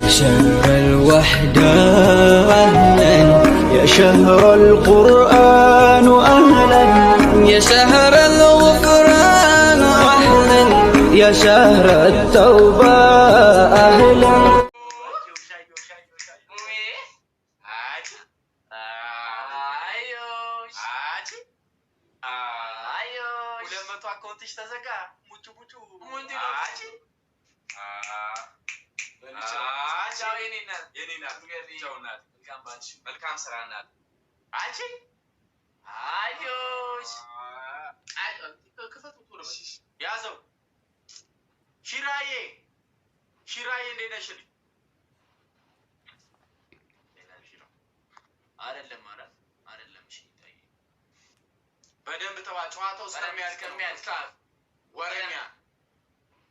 شهر الوحدة أهلا يا شهر القرآن أهلا يا شهر الغفران أهلا يا شهر التوبة أهلا. መልካም ስራ እናት አንቺ አዮሽ ክፈቱ ቶሎ ያዘው ሽራዬ እንዴት ነሽ? አይደለም እሺ ታይ በደንብ ተዋ ጨዋታው ስለሚያልቅ ወረኛ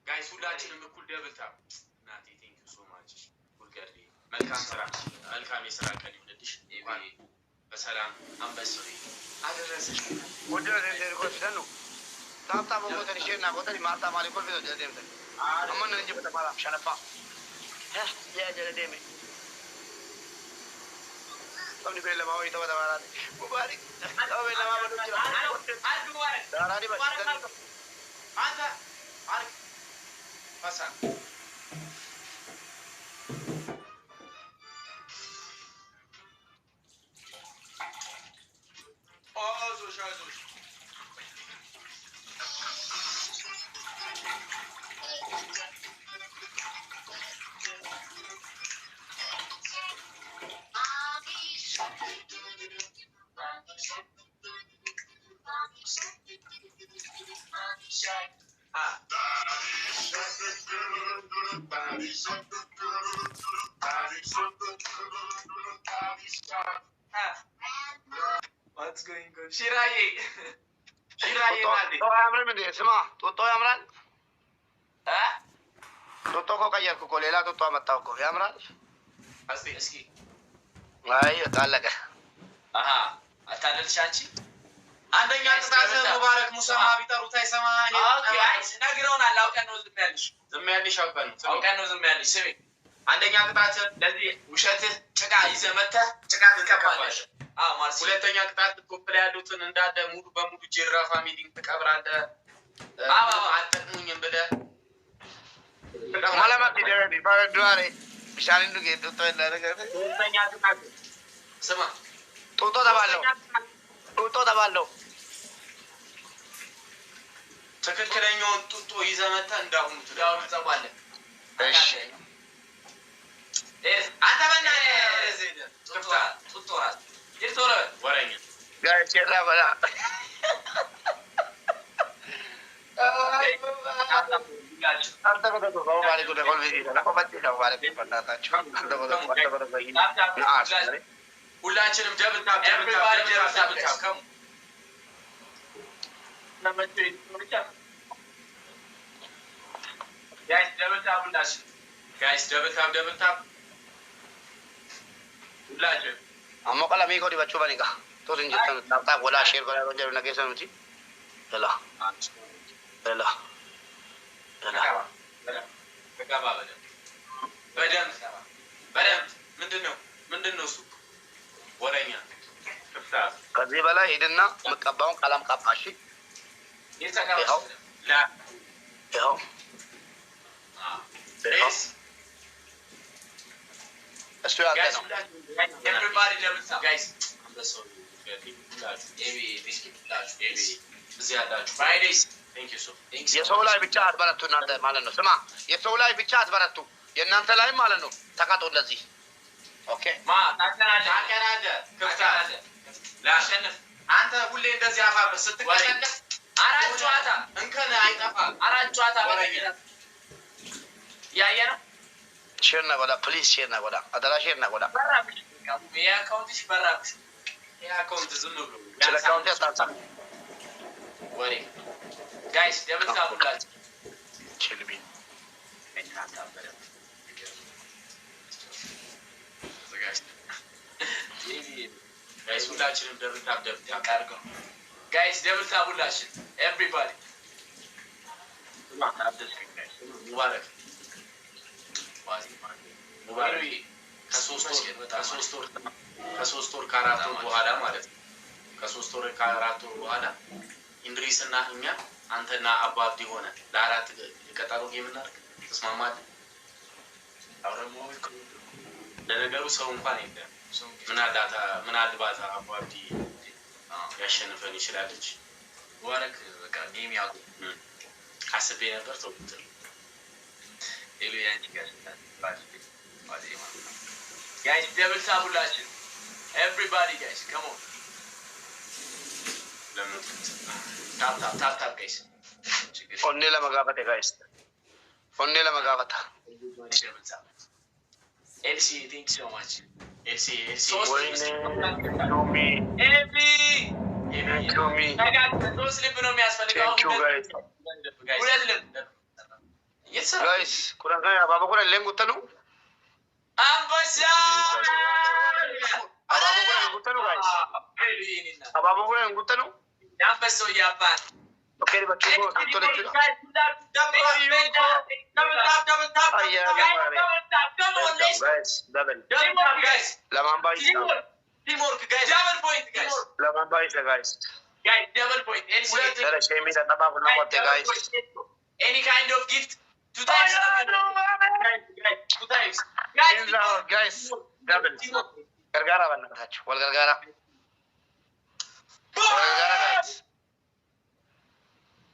ጋይስ ሁላችንም እኩል ደብል ታፕ እናቴ ቴንክ ዩ ሶ ማች ጉልገርዲ መልካም ስራ መልካም የስራ ቀን ይሁንልሽ። በሰላም አንበሶሪ አደረሰሽ ወደረ እንደርቆስደኑ ታታ ሞተን ሸና ቆተን ማታ ማሊኮል ቢዶ ደደምተ አመነ እንጂ በተማራ ሸነፋ ያ ጀለደሜ ቶኒ በለማው ይተወዳራ ሙባሪክ አው በለማው ነው አዱ ሙባሪክ ዳራኒ በሽተን አንተ አርክ ፓሳ What's going on? Shiraye mate. To amran me de sema. To amran. To ko kayar ko lela to amatta ko amran. Aski. Ay talaga. Aha. አታለልሽ አንቺ አንደኛ ቅጣት ሙባረክ ሙሰማ ቢጠሩት አይሰማ። ኦኬ አይ ነግረውናል። አውቀን ነው ዝም ያልሽ አውቀን ነው ዝም ያልሽ። ስሚ አንደኛ ቅጣት ለዚህ ውሸት ጭቃ ይዘህ መተህ ጭቃ ትቀባለሽ። ማርሲ ሁለተኛ ቅጣት ኮፕላ ያሉትን እንዳለ ሙሉ በሙሉ ጅራፋ ሚቲንግ ትቀብራለህ። አጠቅሙኝም ብለህ ማለማት ይደረግ ባረዱአሬ ቢሻን እንዱ ጌቶ ተላረገ ሁለተኛ ቅጣት ስማ ጡጦ ተባለው ትክክለኛውን ጡጦ ይዘህ መተህ እንዳሁኑ ትጸባለህ። እሺ አንተ በእናትህ ጡጦ ራስ ይርቶረ ወረኛ ጋር ቸራ በላ አንተ በደዶ ባሪ ጉደ ኮልቪ ለቆባቲ ነው ባሪ ፈናታችሁ አንተ በደዶ ባይ ሁላችንም ደብል ታፕ ከም ለመቼ ብቻ ጋይስ ደብል ታፕ ሁላችንም አሞቀላ ሚኮ ዲባቹ ባኒጋ ቶን ጀተን ታጣ ወላ ሼር ባላ ወንጀል ነገ ሰምቲ ለላ ተጋባ በደም ምንድነው እሱ ወረኛ ከዚህ በላይ ሄድና መቀባውን ቀለም ቀባሽ ይኸው እሱ ያለ ነው። everybody guys እዚህ ያላችሁ ፍራይዴስ የሰው ላይ ብቻ አትበረቱ እናንተ ማለት ነው። ስማ የሰው ላይ ብቻ አትበረቱ የእናንተ ላይ ማለት ነው። ተቃጦ እንደዚህ ኦኬ ታከራደ ክፍታለ ላሸንፍ አንተ ሁሌ እንደዚህ አፋብር ስትቀጠቀጥ አራት ጨዋታ እንከን አይጠፋም። አራት ጨዋታ በረገደ ያየነው ሼር ነው ወላ ፕሊዝ ሼር ነው ወላ አደራ ሼር ነው ወላ በራብሽ የአካውንትሽ በራብሽ የአካውንት ዝም ብሎ ስለ አካውንት ያጣጣ ወሬ ጋይስ ደብል ታቡላችሁ ቼልቢ እንታታበረ ጋይስ ሁላችንም ደብል ታፕ አድርገው ጋይስ ደብል ታፕ ሁላችን ኤቭሪባዲ ሙባረክ ከሶስት ወር ከአራት ወር በኋላ ማለት ነው። ከሶስት ወር ከአራት ወር በኋላ ኢንድሪስና እኛ አንተና አባብዲ ሆነ ለአራት ቀጠሮ የምናደርግ ተስማማለህ? ለነገሩ ሰው እንኳን የለም። ምናልባት አባብዲ ያሸንፈን ይችላለች። ወረክ በቃ ጌም ያቁ አስቤ ነበር ተውኩት። ሌሎ ያንቺ ጋር guys, devil tabulation. Everybody, guys, come on. Tap, guys. Onne la magafate, guys. Onne la magafata. LC, thank you so much. LC. To me. To me. No sleep no me asfali. Thank you, guys. Yes, sir. Guys, kurang kaya baba kurang lengut tanu. Ambasya. Ababu kurang lengut tanu, guys. Ababu kurang lengut tanu. Ambasya yapan. Okay, baca go. Double tap. Guys, double. Guys. Lamamba isa. Teamwork, guys. Double point, guys. Lamamba isa, guys. Guys, double point. Sir, shame is at above number, guys. Any kind of gift. 2 times. 2 times. Guys, double. Gargara banna touch. Wal gargara. Gargara, guys.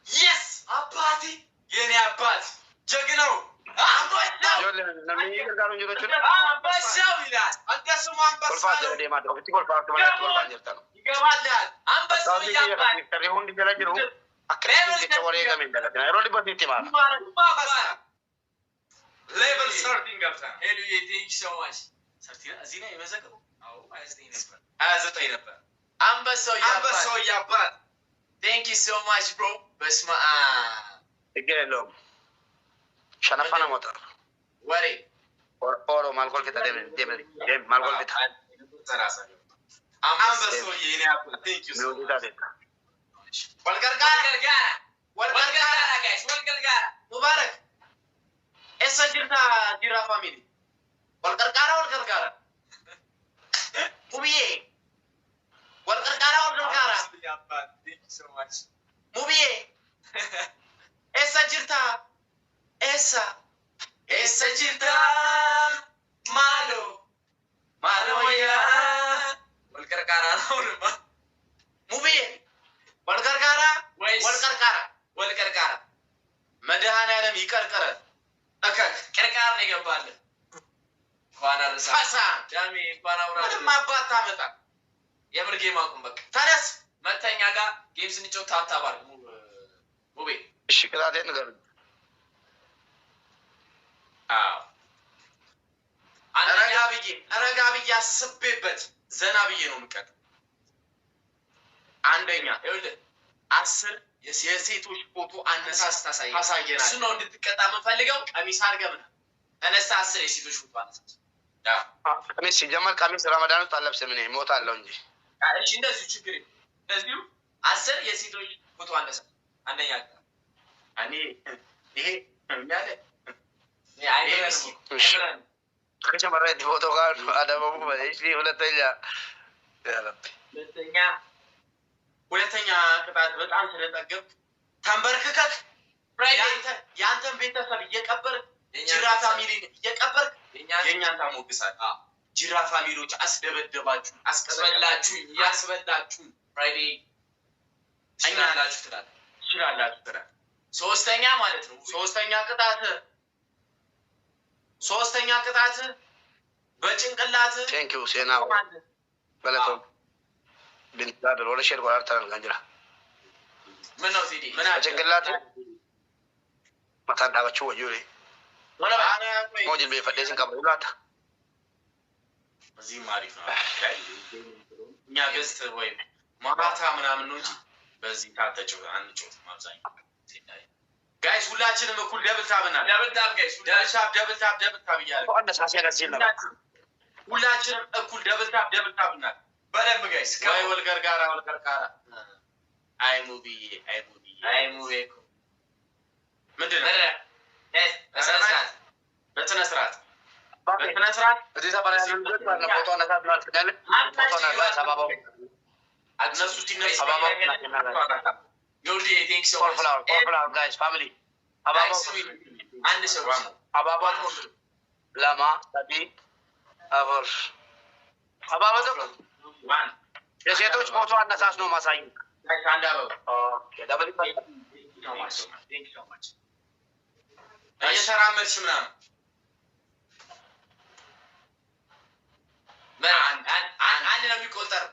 Yes, abati. Yeni abat. Jagino. Ambasya. Yo le nami gargara unjo chuna. Ambasya wila. Anta suma ambasya. Golfa jere mat. Ofiti golfa tumana golfa jertano. Igawalan. Ambasya yapan. Tari hundi jara jiru. Akrem je chaware ga minda ga. Erodi bati timar. Level starting up. Hello, thank you so much. Starting azina yemezaka. Aw, azata neba. Ambasya yapan. Thank you so much, bro. Basma. Igelo. Shanafana motor. Wari. Oro malgol kita dem malgol kita. Ambasya yene yapan. Thank you so much. Walgargara, guys. Walgargara. Mubarak. Essa jirta family. Walgargara. Mubiye. Walgargara. Thank you so much. Mubiye. Essa jirta. Essa jirta. Malo ya. Walgargara. Mubiye. Walgargara. መድኃኒዓለም ይቀርቀራል። ቅርቃር ነው ይገባል። ፋናርሳ ዳሚ ፋናውራ ምንም አባት ታመጣ የምር ጌም አቁም በቃ ታዲያስ መተኛ ጋር ጌም ስንጫወት ታታባል ሙቤ እሺ ቅጣቴ ነገር ረጋ ብዬ አስቤበት ዘና ብዬ ነው የምቀጥ። አንደኛ ይኸውልህ 10 የሴቶች ፎቶ አነሳስ ታሳየናል። እሱ ነው እንድትቀጣ የምፈልገው። ቀሚስ አድርገህ ምናምን ተነሳ 10 የሴቶች ፎቶ አነሳስ። ቀሚስ ሲጀመር ቀሚስ ረመዳን ውስጥ አለብስም እኔ እሞታለሁ እንጂ። እሺ እንደዚሁ ችግር የለም። እንደዚሁ 10 የሴቶች ፎቶ አነሳስ። አንደኛ እኔ ይሄ የሚያለ ከጀመሪያ ፎቶ ጋር አደበቡ እሺ። ሁለተኛ ቅጣት በጣም ስለጠገብክ ተንበርክከክ የአንተን ቤተሰብ እየቀበርክ ጅራ ፋሚሊን እየቀበርክ የእኛን ታሞግሳለህ። ጅራ ፋሚሊዎች አስደበደባችሁ፣ ያስበላችሁ ፍራይዴ ትችላላችሁ ትላለህ። ሶስተኛ ማለት ነው። ሶስተኛ ቅጣት በጭንቅላት ቴንኪው ሴና በለቶ ቢንታደር ወደ ሼር ቆራር ተናገራ ምን ነው ሲዲ ምን በጭንቅላት ማታዳባችሁ ወዩሪ ሞጅል በፈደስን ከብላታ እዚህ ማሪፍ ነው። እኛ ገስት ወይ ማባታ ምናምን ነው እንጂ በዚህ ታተጨው አንጮት ማብዛኝ ጋይስ ሁላችንም እኩል ደብል ታብና ደብል ታብ ጋይስ ደብል ታብ ይያለ አንደሳሲያ ጋር ሲል ሁላችንም እኩል ደብል ታብና በደንብ ጋይስ ወይ ወልገርጋራ አይ ሙቪ ምንድነው በስነ ስርዓት በስነስርዓት እዚህ ሰፈር ያሉ ልጆች ማለት ነው ፎቶ አነሳት ማለት ነው። ፎቶ አነሳት አባባው እነሱ ሲነሱ አባባው ዮርዲ ቴንክስ ሶ ኮርፍላወር ጋይስ ፋሚሊ አባባው አንድ ሰው አባባው ለማ ታዲ አቦር አባባው ዋን የሴቶች ፎቶ አነሳስ ነው ማሳዩ አንድ አባባው ኦኬ ደብል ቴንክስ ሶ ማች እየተራመድሽ ምናምን አንድ ነው የሚቆጠር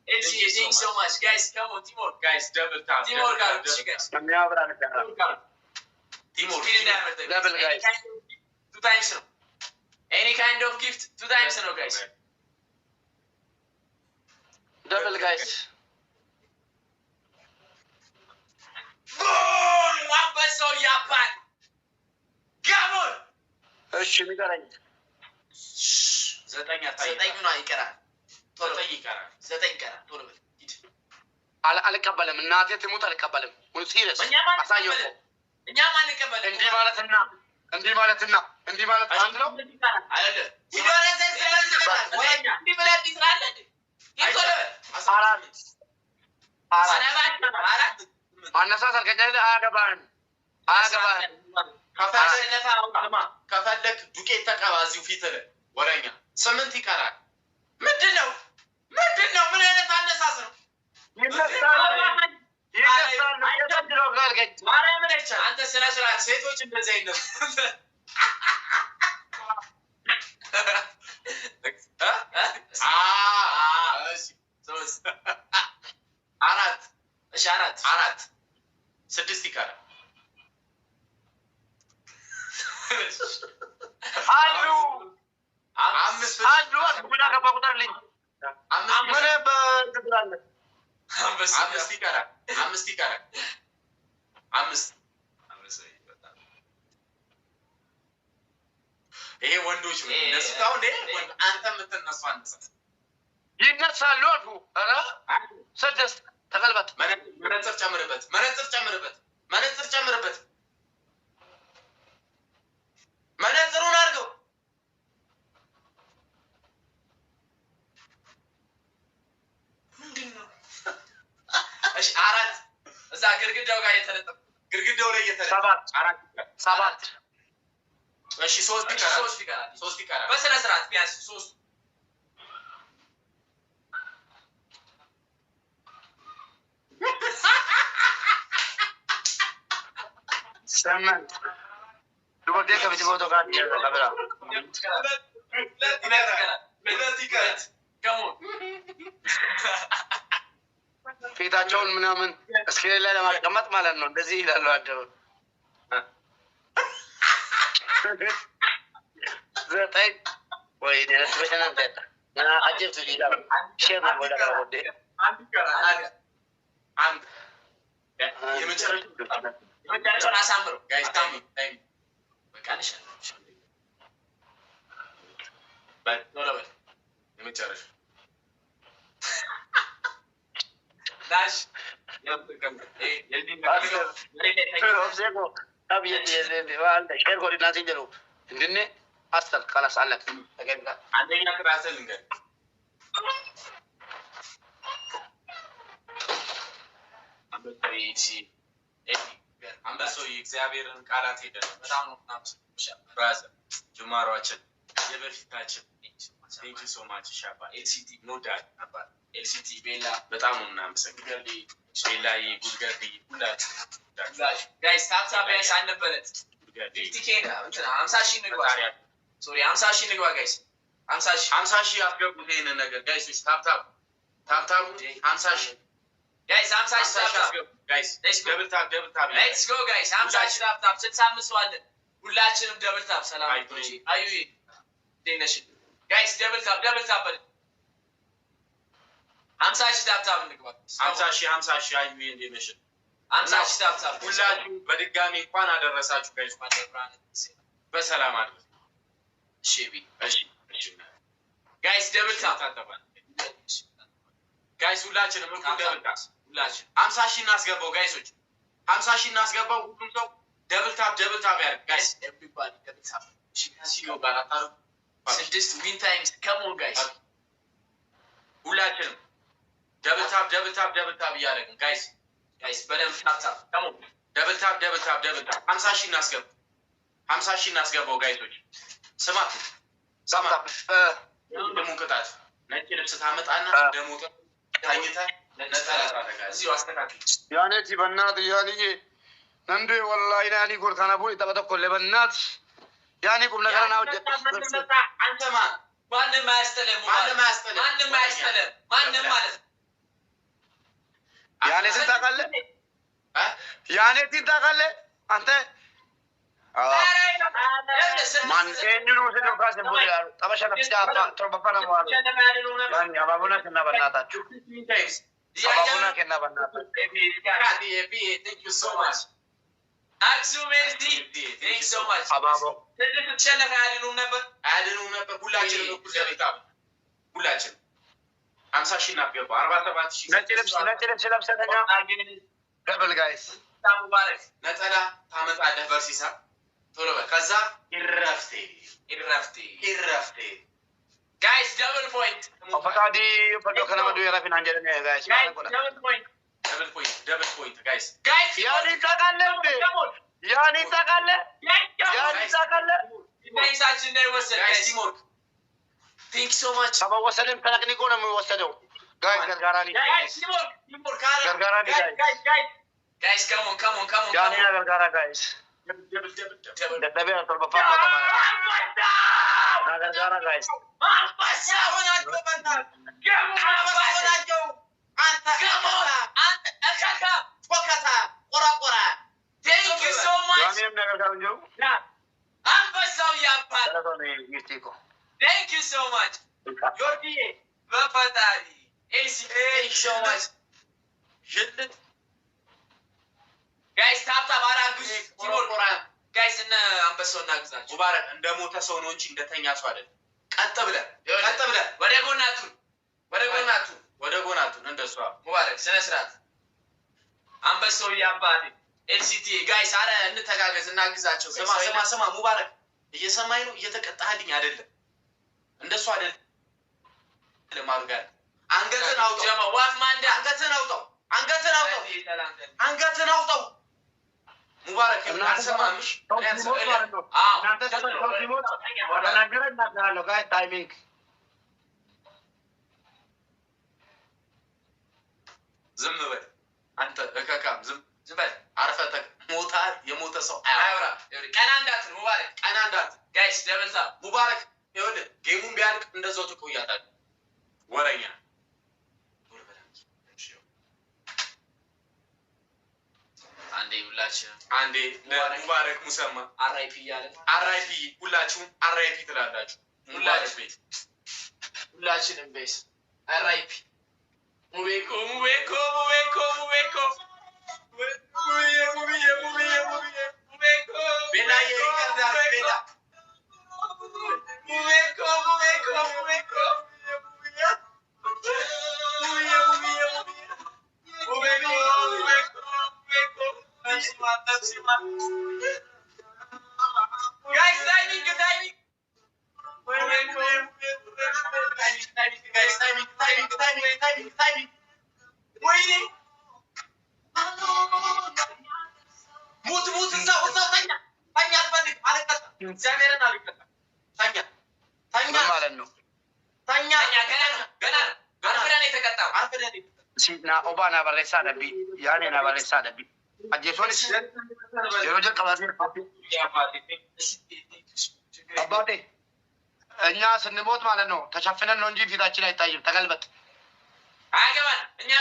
Thank you so much, guys. Come on, teamwork, guys. Double tap. Teamwork, guys. Teamwork. Double, guys. 2 times no. Any kind of gift, 2 times no, guys. Double, guys. Boom! One person, Japan. Come on. እሺ ንገረኝ። ዘጠኝ ነው ይቀራል። ቶሎ ይቀራል። 9 ይቀራል። ቶሎ በል ሂድ። አልቀበልም። እናቴ ትሙት አልቀበልም። ሲሪየስ አሳየው እኮ እኛም አንቀበልም። እንዲህ ማለትና እንዲህ ማለት አንድ ነው አይደለ? ይወረዘ ስለዚህ ወይ እንዲህ ብለህ ትላለህ። አራት አነሳሳል ከጀለ አያገባህም። ከፈለክ ዱቄት ተቀባ እዚሁ ፊት ላይ ወረኛ 8 ይቀራል። ምንድነው? ምን አይነት አነሳስ ነው? አንተ ስነ ስርዓት ሴቶች እንደዚህ አይነት አራት 6 ይቀራል። አንዱ ምን አገባ ቁጥርልኝ ምን በትግራለ 5 ይቀራል። 5 ይሄ ወንዶች ነው እነሱ ታውኔ አንተ የምትነሱ አንተ ይነሳሉ አልኩ። ኧረ 6 ተቀልበት መነጽር ጨምርበት መነጽሩን አድርገው። ምንድነው? እሺ 4 እዛ ግርግዳው ላይ የተለጠፈ 7 እሺ 3 ይቀራል። በስነ ስርዓት ቢያንስ 3 ሰማን ዱበዴ ከቤት ፎቶ ጋር ያዘጋብራ ፊታቸውን ምናምን እስክሪን ላይ ለማስቀመጥ ማለት ነው። እንደዚህ ይላሉ አደው 9 ወይ ደስ በተናንተ አጀብቱ ይላል ሼር ነው ወደ ወደ አንድ የመጨረሻውን አሳምሩ ጋይስ። ታይም በቃንሽ በቶሎ የመጨረሻ ዳሽ እንድኔ አስተር ካላስ አለክ አንደኛ ክራስል እንገር አንበሳው የእግዚአብሔርን ቃላት ሄደ በጣም ነው ብራዘር ጅማሯችን የበፊታችን ቴንክ ዩ ሶ ማች ሻባ ኤልሲቲ ኖዳል ነበር ኤልሲቲ ቤላ በጣም ነው እናመሰግናለን። ቤላዬ ጉድገዲ ሁላችሁ ጋይስ ታብታቢያስ አልነበረት ቲኬ እንትና 50 ሺህ ንግባ ሶሪ 50 ሺህ ንግባ ጋይስ 50 ሺህ አስገቡት ይሄንን ነገር ጋይስ ታብታብ 50 ሺህ ጋይስ 50 ሺህ አስገቡ ጋይስ ደብል ታብ ሌትስ ጎ ጋይስ 50 ሺህ ታብ 65 ዋለ ሁላችንም ደብል ታብ ሰላም አዩ ዴነሽ ጋይስ ደብል ታብ በል 50 ሺህ ታብታብ እንግባ 50 ሺህ አዩ እንደመሽ 50 ሺህ ታብታብ ሁላችሁ በድጋሚ እንኳን አደረሳችሁ ጋይስ ማደብራን በሰላም አድርጉ እሺ ጋይስ ደብል ታብታባል ጋይስ ሁላችንም እኩል ደብል ታብ ሁላችን 50 ሺህ እናስገባው ጋይሶች 50 ሺህ እናስገባው ሁሉም ሰው ደብል ታብ ያርግ ጋይስ everybody ደብል ታብ ሲዮ ባላታሩ 6 ዊን ታይምስ come on guys ሁላችንም ደብል ታብ ያደርግን ጋይስ በደንብ ታብ come on ደብል ታብ 50 ሺህ እናስገባው ጋይሶች ስማ ደሞ ቅጣት ነጭ ልብስ ታመጣና ደሞ ታኝታ ነጠላ ታደርጋለህ እዚሁ አስተካክል ያኔቲ በእናት ያኔ እንዴ ወላሂ ያኔ ጎርታና ቡሊ ተበተኮ ለበናት ያኔ ቁም ነገርና ወደ አንተማ ማንም ማያስተለም ማለት ያኔ ስንታቃለ አንተ ማን ከእንሉ ነው ካሰ ቡሊ ተበሻ ነፍስ ያፋ ተበፈለ ማለት ያኔ አባቡና ከና በእናታችሁ አባቡና ከና በእናታችሁ thank you so much Axumenti thank you so much አባቡ ተሸነፈ አድኑም ነበር ሁላችንም እኩል ደብታብ ሁላችን 50 ሺህ እናስገባ 47 ሺህ ነጭ ልብስ ለብሰተኛ ደብል ጋይስ ሙባረክ ነጠላ ታመጣለህ በርሲሳ ቶሎ በል ከዛ ይረፍቴ ጋይስ ደብል ፖይንት ፈቃዲ ፈዶ ከነመዱ የራፊን አንጀለ ጋይስ ደብል ፖይንት ጋይስ ያኔ ታቃለ ኢንሳችን ላይ ወሰደ ጋይስ ሲሞር ቲንክ ሶ ማች አባወሰለም ተነቅንቆ ነው የሚወሰደው ጋይስ ገርጋራኒ ሲሞር ካራ ገርጋራኒ ጋይስ come on ያኔ ገርጋራ ጋይስ ደደበ ተልበፋማ ተማራ ገርጋራ ጋይስ Thank you so much. Thank you so much. Jordi, Bafatari, ACP, thank you so much. Guys, tap አራጉስ ሲሞር guys እና አንበሳው እናግዛችሁ ሙባረክ እንደሞተ ሰው ነው እንጂ እንደተኛ ሰው አይደለም። ቀጥ ብለህ ወደ ጎናቱን እንደሷ ሙባረክ ስነ ስርዓት አንበሳው ያባቴ ኤልሲቲ ጋይስ አረ እንተጋገዝ እናግዛቸው ስማ ሙባረክ እየሰማኝ ነው እየተቀጣህልኝ አይደለም እንደሱ አይደለም ለማርጋት አንገትን አውጣው ጀማ ዋፍ ማንዳ አንገትን አውጣው ሙባረክ አልሰማምሽ እናንተ ሰው ሲሞት ወደናገረ እናገራለሁ ጋይስ ታይሚንግ ዝም በል አንተ እከካም ዝም በል አርፈህ ሞታ የሞተ ሰው አያወራ ቀና እንዳትል ሙባረክ ጋይስ ደብልታ ሙባረክ ይኸውልህ ጌሙን ቢያልቅ እንደዛው ትቆያታለህ ወረኛ አንዴ ለሙባረክ ሙሰማ አራይፒ ሁላችሁም አራይፒ ትላላችሁ ሁላችንም ቤስ አራይፒ ሙቤኮ ቤላ ይቀርዳል ቤላ ሙቤኮ guys timing waiting ሙት እዛው ተኛ አልፈልግ አልቀጣ እግዚአብሔርን አልቀጣ ተኛ ማለት ነው ተኛ ገና አርፈዳን የተቀጣው ሲና ኦባና ባለሳ ደቢ ያኔና ባለሳ ደቢ አጀሶንስ የሮጀ ቀባሴ አባቴ እኛ ስንሞት ማለት ነው ተሸፍነን ነው እንጂ ፊታችን አይታይም ተገልበጥ አገባን እኛ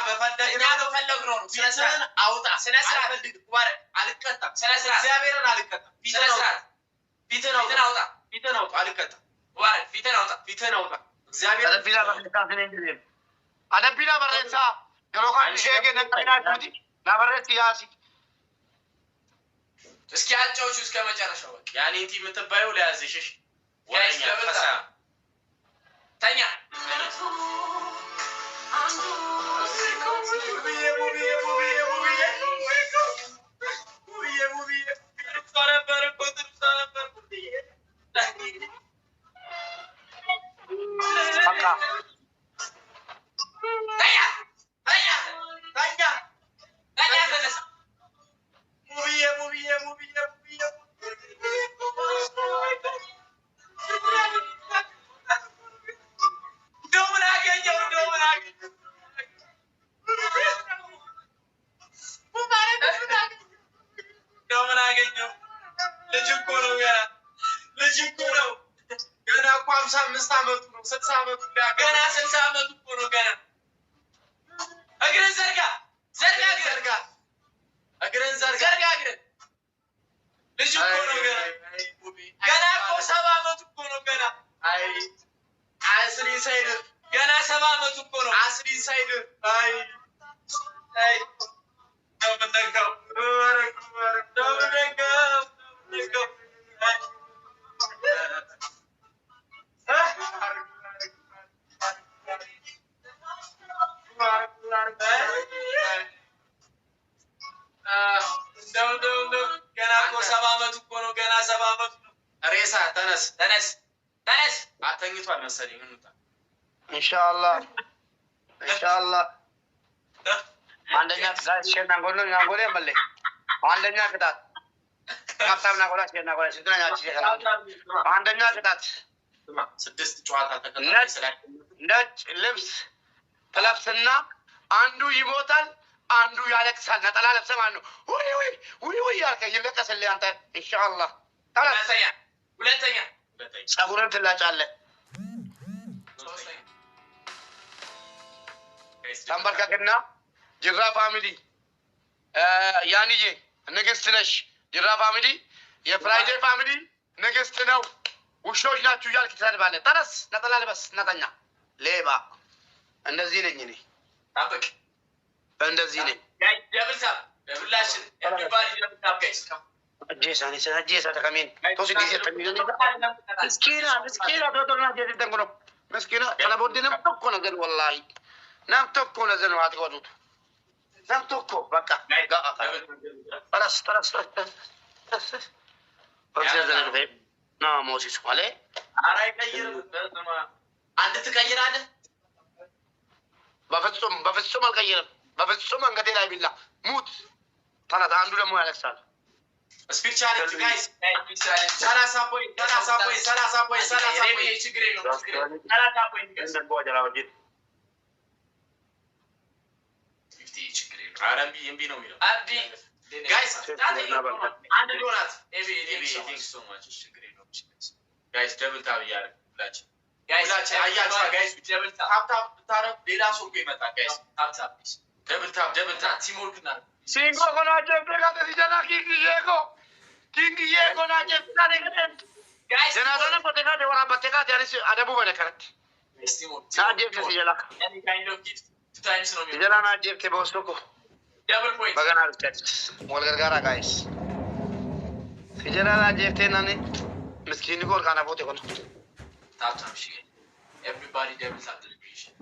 በፈለግነው ስነስርዓት አውጣ ስነስርዓት ሙባረክ አልቀጣም ስነስርዓት እግዚአብሔርን አልቀጣም ፊትን አውጣ አልቀጣም ሙባረክ ፊትን አውጣ እግዚአብሔርን ፊላ ባለሳ ነኝ Adabbiidha barreessaa yeroo kan ishee kennan qabinaatuuti na barreessi yaasi. እስኪ አጫዎቹ እስከ መጨረሻው ያኔ እንት የምትባየው ለያዝሽሽ ወይኛ ፈሳ ተኛ ኢንሻአላህ አንደኛ ቅጣት ሸናንጎሎ ናንጎሎ መለ አንደኛ ቅጣት ካፕታም ናንጎሎ ሸናንጎሎ ስለኛች ይከራል አንደኛ ቅጣት ስድስት ጨዋታ ተከታታይ ነጭ ልብስ ተለብስና አንዱ ይሞታል አንዱ ያለቅሳል ነጠላ ለብሰ ማለት ነው ውይ ያልከ ይለቀስልህ አንተ ኢንሻአላህ ሁለተኛ ጸጉርን ትላጫለህ ተንበርከክና ጅራ ፋሚሊ ያንዬ ንግስት ነሽ ጅራ ፋሚሊ የፍራይዴ ፋሚሊ ንግስት ነው ውሾች ናችሁ እያልክ ትሰድባለህ ተነስ ነጠላ ልበስ ነጠኛ ሌባ እንደዚህ ነኝ እኔ ታበቅ እንደዚህ ነኝ ደብላሽን ኤቭሪባዲ ደብታብ ጋይስ ጄሳ ተከሜን ቶሲ ዲዜ ተሚሉ ምስኪና ዶዶና ጄሳ ተንጎሎ ምስኪና ከለቦዲንም ተኮ ነገር ወላሂ ናም ተኮ ነገር ነው አትቆጡት ናም ተኮ በቃ አላስ ሞሲስ ማለት አራይ ቀይር አንድ ትቀይራለህ በፍጹም አልቀይርም በፍጹም አንገቴ ላይ ቢላ ሙት ታናት አንዱ ደግሞ ያለቅሳል ስፒድ ቻሌንጅ ጋይስ ሰላሳ ፖይንት ችግር የለውም 30 ፖይንት ችግር የለውም አረምቢ እምቢ ነው የሚለው አብዲ ጋይስ አንድ ዶናት ኤቢ ቲንክስ ሶ ማች ችግር የለውም ጋይስ ደብል ታብ ያደርጋችሁ ጋይስ አያችሁ ጋይስ ደብል ታብ ታረብ ሌላ ሰው ይመጣ ጋይስ ታብ ደብል ታብ ሲሞልክና ሲንጎ ኮናጀ በጋተ ሲጀና ኪንግ የጎ ናጀ ታኔ ጋይስ ደናዶነ ፖቴካቴ ወራ ፖቴካቴ ያለሽ አደቡ በነከረት ናጀ ሲጀላ ኤኒ ካይንድ ኦፍ ጊፍት ቱ ታይምስ ነው ሲጀላ ናጀ ከቦስኮ ደብል ፖይንት በገና ልትጨት ወልገርጋራ ጋይስ ሲጀላ ናጀ ተናኔ ምስኪን ጎር ካና ፖቴ ኮን ታታም ሺ ኤቭሪባዲ ደብል ሳብሊኬሽን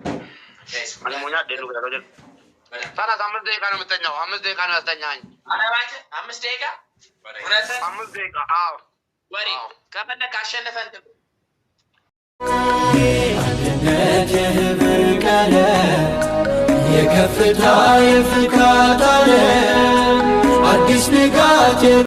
ጋይስ ማለሞኛ ደሉ ገራጆ ታና 5 ደቂቃ ነው የምተኛው 5 ደቂቃ ነው ያስተኛኝ አረባጭ 5 ደቂቃ ወረተ 5 ደቂቃ አዎ ወሬ ከፈለክ አሸነፈን አንድነት የህብር ቀለም የከፍታ የፍካት ዓለም አዲስ ንጋት